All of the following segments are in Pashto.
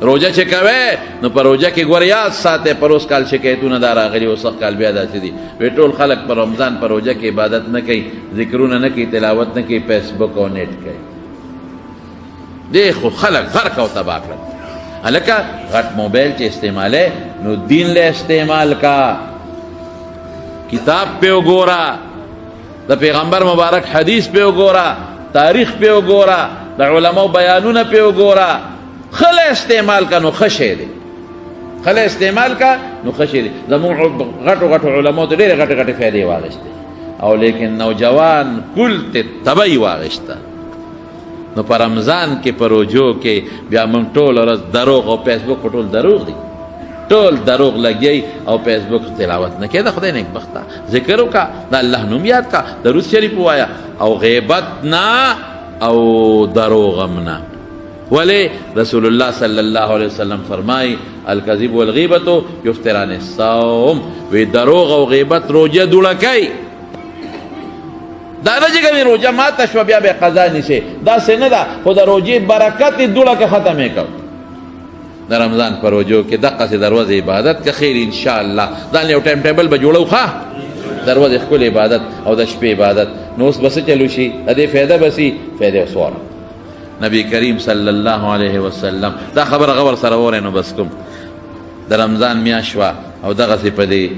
روجه چې کوې نو په روجه کې ګوره یاد ساتئ پر اوس کال شکایتونه دا راغلي اوس کال بیا داسې دي وایي ټول خلک په رمضان په روجه کې عبادت نه کوي ذکرونه نه کوي تلاوت نه کوي فیسبک او نیټ کوي دی خو خلک غرق او تباه کړل هلکه غټ موبایل چې استعمالوې نو دین له استعمال کا کتاب پې وګوره د پیغمبر مبارک حدیث پې وګوره تاریخ پې وګوره د علماو بیانونه پې وګوره خله استعمال کا نو ښه شی دی خله استعمال کا نو ښه شی دی زموږ غټو غټو علماو ته ډېرې غټې غټې فایدې واخیستې او لیکن نوجوان کل ته تبی واخیسته نو په رمضان کې په روجو کې بیا موږ ټول ورځ دروغ او فیسبوک په ټول دروغ دی ټول دروغ لګی او فیسبوک تلاوت نه کېده خدای نیکبخته ذکر وکړه د الله نوم یاد کړه درود شریف ووایه او غیبت نه او دروغ هم نه ولی رسول الله صلی الله علیه وسلم فرمای الکذب والغیبت یفتران الصوم وی دروغ او غیبت روجه دوړه کوي دا نه چې کوي روجه ماته شوه بیا به قضا نیسې داسې نه ده خو د روجې برکت یې دوړه کې ختمې کړ د رمضان په روجو کې دقسې د ورځې عبادت که خیر انشاءالله ځان یو ټایم ټیبل به جوړو ښه د ورځې ښکلې عبادت او د شپې عبادت نو اوس به څه چلو شي د دې فایده به سي فایده وسواره نبی کریم صلی الله علیه وسلم دا خبره غور سره وره نو بس کوم د رمضان میاشت وه او دغسې په دې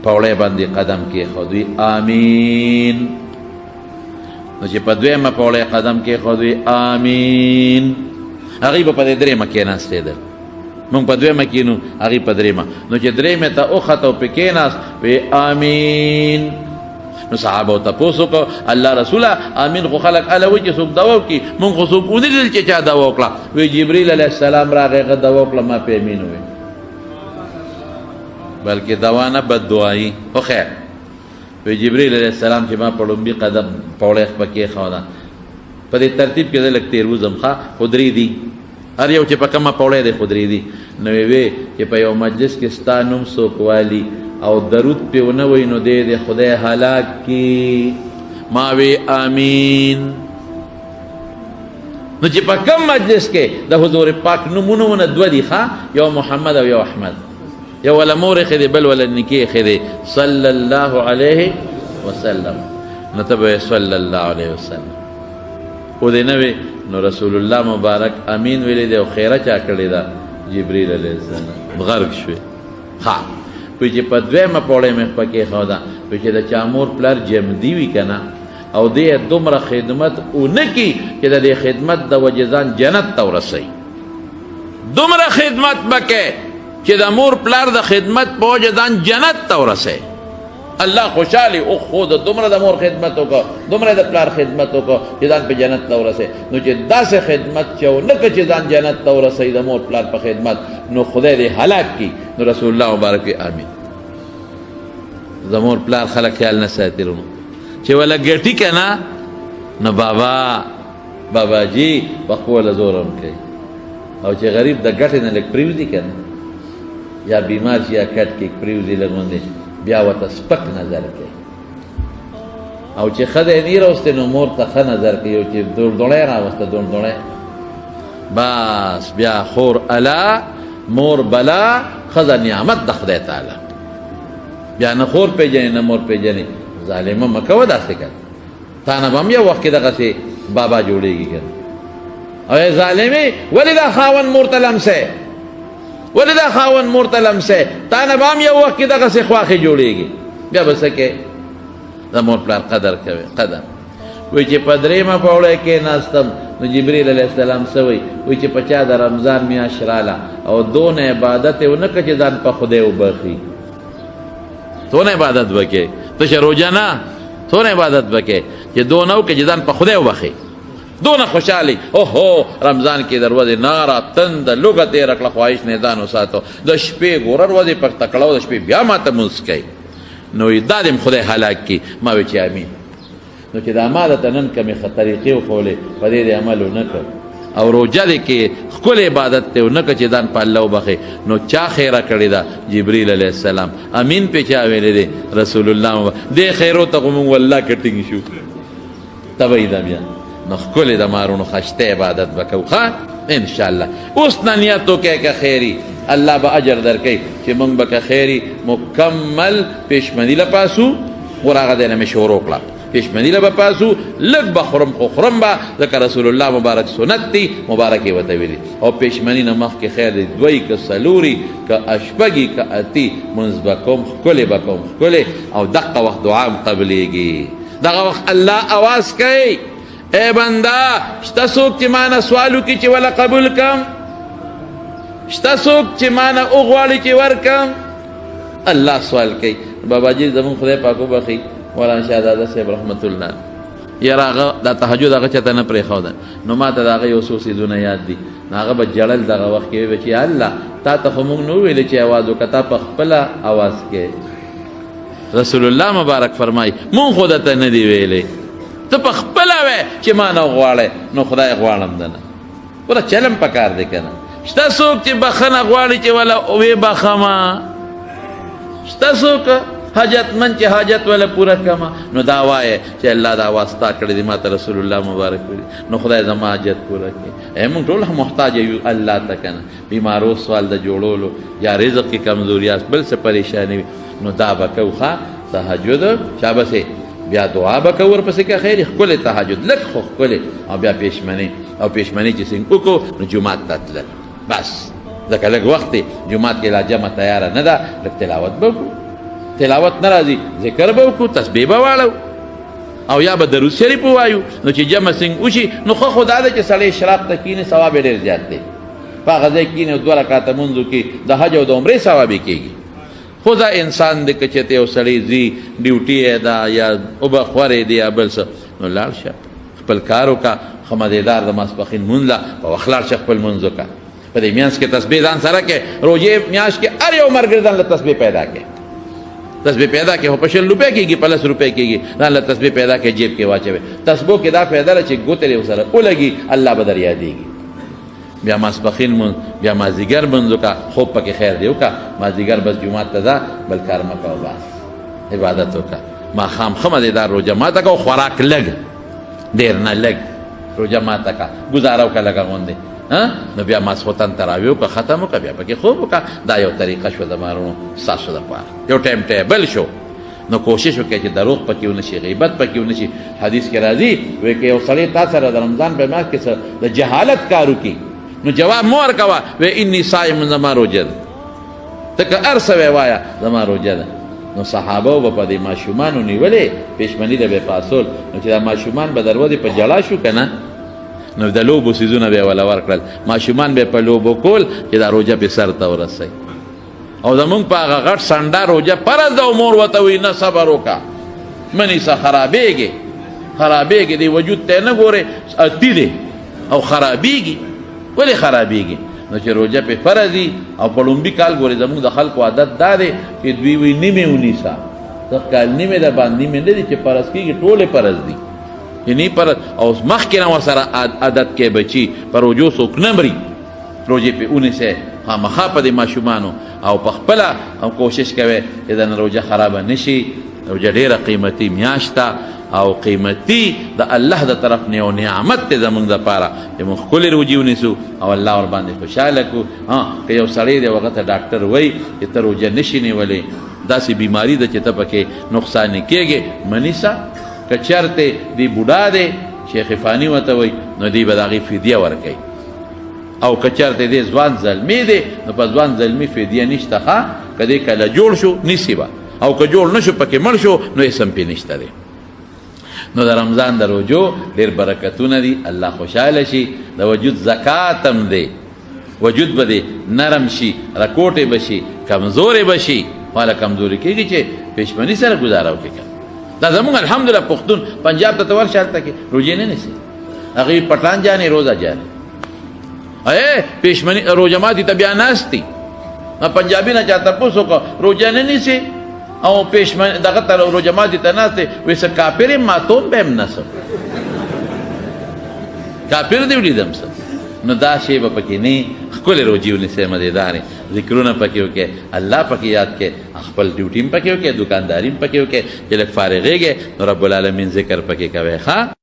پوړی باندې قدم کېښودوي آمین نو چې په دویمه پوړی قدم کېښودوي آمین هغوی به په دې درېیمه کېناستېدل مونږ په دویمه کېنو هغوی په درېیمه نو چې درېیمې ته وخته او پې کېناست وی آمین نو صحابو تپوس وکړو الله رسوله امین خو خلک هله وایي چې څوک دوا وکړي مونږ خو څوک ونه لیدل چې چا دوا وکړه وی جبریل علیه السلام راغی هغه دوا وکړه ما پې امین ووی بلکې دوا نه بد دعایي خو خیر وی جبریل علیه السلام چې ما په لومبي قدم پوړی په کېښوده په دې ترتیب کې زه لږ تېر وځم ښه خو درې دي هر یو چې په کومه پوړی دی خو درې دي نو وی چې په یو مجلس کې ستا نوم څوک والي او درود پې ونه وی نو دی د خدای هلاک کی ما وی آمین نو چې په کم مجلس کې د حضور پاک نومونه دوه دي ښه یو محمد او یو احمد یو ولا مور یې دی بل ولا نکي یې دی صلی الله علیه وسلم نو ته به صلی الله علیه وسلم خو دې نه وی نو رسول الله مبارک امین ویلی دی او خیره چا کړې ده جبریل علیه السلام غرق شوې ها وی چې په دویمه پوړی مې په کېښوده وی چې د چا مور پلار جمدي وي که نه او دې دومره خدمت ونه کي چې د دې خدمت د وجې ځان جنت ته ورسوي دومره خدمت به کې چې د مور پلار د خدمت په وجې ځان جنت ته ورسوي الله خوشحالي او خو د دومره د مور خدمت وکړه دومره د پلار خدمت وکړه چې ځان په جنت ته ورسوي نو چې داسې خدمت چې ونه کړه چې ځان جنت ته ورسوي د مور پلار په خدمت نو خدای دې هلاک کړي نو رسول الله مبارک آمین د مور پلار خلک خیال نه ساتي چې ولا ګټي که نه نو باباجي په خپله زور هم کوي او چې غریب د ګټې نه لږ پرېوځي که نه یا بیمار شي یا کټ کې پرېوځي لږ غوندې بیا ورته سپک نظر کوي او چې ښځه یې نه راوستې نو مور ته ښه نظر کوي او چې دوړدوړی راوسته دوړدوړی بس بیا خور الا مور بلا ښځه نعمت د خدای تعالی بیا نه خور پېژنې نه مور پېژنې ظالمه مه کوه داسې که تا نه به هم یو وخت کې دغسې بابا جوړېږي که او ای ظالمې ولې دا خاوند مور ته لمسی ولې دا خاوند مور ته لمسی تا نه به هم یو وخت کې دغسې خواښې جوړېږي بیا به څه کې د مور پلار قدر کوي قدر وایي چې په درېیمه پوړی کېناستم نو جبریل علیه السلام څه وایي وایي چې په چا د رمضان میاشت راله او دونه عبادت یې ونه کړه چې ځان په خدای وبخي څونه عبادت وکړې ته چې روژه نه څونه عبادت وکړې چې دونه وکړې چې ځان په خدای وبخي دونه خوشحالي اوهو رمضان کې د ورځې ناره تنده لوږه تېره کړه خواهش نه ځان وساتو د شپې ګوره ورځې په تکړه د شپې بیا ماته مونځ کوي نو دا دې خدای هلاک کړي ما وی چې امین نو چې دا ما درته نن کمې طریقې وښولې په دې دې عمل ونه کړ او روژه دې کې ښکلی عبادت دی ونه کړه چې ځان په الله وبخې نو چا خیره کړې ده جبریل علیه السلام امین پې چا ویلی دی رسول الله دې خیرو ته خو مونږ والله کټینګ شو تبه یې ده بیا نو ښکلې د مارونو خشته عبادت به کوو ښه انشاءاللہ. اوس نه نیت وکړئ که خیري، الله به اجر درکوي چې موږ به که خیري مکمل پیشمني له پاسو. ور هغه دی نه مې شروع کړه، پیشمني له به پاسو، لږ به خورم خو خورم به، ځکه رسول الله مبارک سنت دی، مبارک یې ورته ویلي. او پیشمني نه مخکې خیر دی دوی که څلوري که اشپږي که اتي منځ به کوم، ښکلې به کوم ښکلې. او دغه وخت دعا هم قبلېږي. دغه وخت الله اواز کوي اے بنده شته څوک چې ما نه سوال وکړي چې وله قبول کړم؟ شته څوک چې ما نه وغواړي چې ورکړم؟ الله سوال کوي. باباجي زمون خدای پاک وبخي مولانا شهزاده صاحب رحمت الله، یاره هغه دا تهجد هغه چاته نه پرېښوده، نو ما ته د هغه یو څو څیزونه یاد دي. نو هغه به ژړل دغه وخت کې ویل چې الله تا ته خو موږ نه وویلې چې اواز وکړه، تا په خپله اواز کې. رسول الله مبارک فرمایي مونږ خو درته نه دي ویلې، ته په خپله وی چې ما نه غواړې، نو خدای غواړم دنه. ګوره چلم پکار دی که نه. شته څوک چې بخښنه غواړي چې وله ویې بخښمه؟ شته څوک حاجتمند چې حاجت وله پوره کړمه؟ نو دا وایه چې الله دا واسطه کړې دي ما ته رسول الله مبارک ویلي، نو خدای زما حاجت پوره کړي. موږ ټول محتاج یو الله ته که نه، بیمارو سوال د جوړولو یا رزق کې کمزوریاست بل څه پریشاني وي، نو دا به کوو ښه تهجد شابسې، بیا دعا به کوو ورپسې که خیر ښکلې تهجد لږ خو ښکلې، او بیا پیشمني. او پیشمني چې څنګه وکړو نو جومات ته تلل بس، ځکه لږ وخت دی جومات کې لا جمع تیاره نه ده، لږ تلاوت به وکړو. تلاوت نه راځي ذکر به وکړو، تسبیح به واړو، او یا به درود شریف ووایو. نو چې جمع څنګه وشي نو ښه خو دا ده چې سړی اشراق ته کښېني، ثواب یې ډېر زیات دی. په هغه ځای کښېني او 2 رکعته لمونځ وکړي، د حج او د عمرې ثواب یې کېږي. خو دا انسان دی که چېرته یو سړی ځي ډیوټي یې ده یا اوبه خورې دی یا بل څه، نو لاړ شه خپل کار وکړه، ښه مزېدار د ماسپښین لمونځ له په وخت لاړ شه خپل لمونځ وکړه. په دې میانځ کې تسبیح ځان سره کې، روژې میاشت کې هر یو مرګردن له تسبیح پیدا کې، تسبیح پیدا کې خو په 100 روپۍ کېږي، په 10 روپۍ کېږي، ځان له تسبیح پیدا کې جیب کې واچوي. تسبیح کې دا فایده ده چې ګوتې یې ورسره ولګي الله به در یادېږي. بیا ماسپښین لمونځ، بیا مازدیګر لمونځ وکړه، خوب پکې خیر دی وکړه، مازدیګر بس جومات ته ځه، بل کار مه کوه، بس عبادت وکړه. ماښام ښه مزېدار روژه ماته کړه، خوراک لږ، ډېر نه لږ روژه ماته کړه، ګزاره وکړه لږه غوندې. نو بیا ماسخوتن تراویح وکړه، ختم وکړه، بیا پکې خوب وکړه. دا یو طریقه شوه د مارونو ستاسو دپاره، یو ټایم ټیبل شو. نو کوشش وکړئ چې دروغ پکې ونه شي، غیبت پکې ونه شي. حدیث کې راځي وایي که یو سړی تا سره د رمضان په میاشت کې د جهالت کار وکړي نو جواب مه ورکوه، وایي اني صائم، زما روژه ده. ته که هر څه وایه زما روژه ده. نو صحابه به په دې ماشومانو نیولې، پیشمني له به پاسول، نو چې دا ماشومان به در ودې په جړا شو که نه، نو د لوبو څیزونه به یې وله ورکړل، ماشومان به یې په لوبو کول چې دا روژه پې سر ته ورسوي. او زمونږ په هغه غټ سنډه روژه فرض ده، او مور ورته وایي نه صبر وکړه مه نیسه، خرابېږي خرابېږي، دی وجود ته نه ګورې اتي دی او خرابېږي. ولې خرابېږي؟ نو چې روژه پې فرض دي او په لومبي کال ګورې زمونږ د خلکو عادت دا دی چې دوی وایي نیمې ونیسه، دغه کال نیمې ده باندې نیمې نه دي چې فرض کېږي، ټولې فرض دي یعنی پر. او مخکې نه ورسره عادت کې بچي په روژو څوک نه مري، روژې پې ونیسئ خامخا په دې ماشومانو، او په خپله کوشش کوئ چې د روژه خرابه نه شي. روژه ډېره قیمتي میاشت ده او قیمتي د الله د طرف نه یو نعمت دی زمونږ دپاره چې موږ ښکلې روژې ونیسو او الله ورباندې خوشحاله کړو. که یو سړی دی هغه ته ډاکټر وایي چې ته روژه نشي نیولی، داسې بیماري ده چې ته پکې نقصاني کېږې، مه نیسه. که چېرته دی بوډا دی، شیخ فانی ورته وایي، نو دی به د هغې فدیه ورکوي. او که چېرته دی ځوان زلمي دی، نو په ځوان زلمي فدیه نشته ښه، که دی کله جوړ شو نیسي به، او که جوړ نه شو پکې مړ شو نو اسم پې نشته دی. نو د رمضان د روژو ډېر برکتونه دي، الله خوشحاله شي. د وجود زکات هم دی، وجود به دی نرم شي، رکوټې به شي، کمزورې به شي. والا کمزوري کېږي چې پېشمني سره ګزاره وکړي. دا زمونږ الحمدلله پښتون پنجاب ته ته ورشه، هلته کې روژې نه نیسي، هغوی پټان جانې روزه جانې پېشمني روژه ماتي ته بیا ناست دي. پنجابي نه چا تپوس وکړه روژه نه نیسي او پېشمني دغه ته روژه ماتي ته ناست دی، وایي څه کافر یم ماتون به یم نه څه کافر دې ولیدم څه. نو دا شی به پکې نه، ښکلې روژې ونیسئ، مزېدارې ذکرونه پکې وکړئ، الله پکې یاد کړئ، خپل ډیوټي هم پکې وکړئ، دکانداري هم پکې وکړئ، چې لږ فارغېږئ نو رب العالمین ذکر پکې کوئ ښه.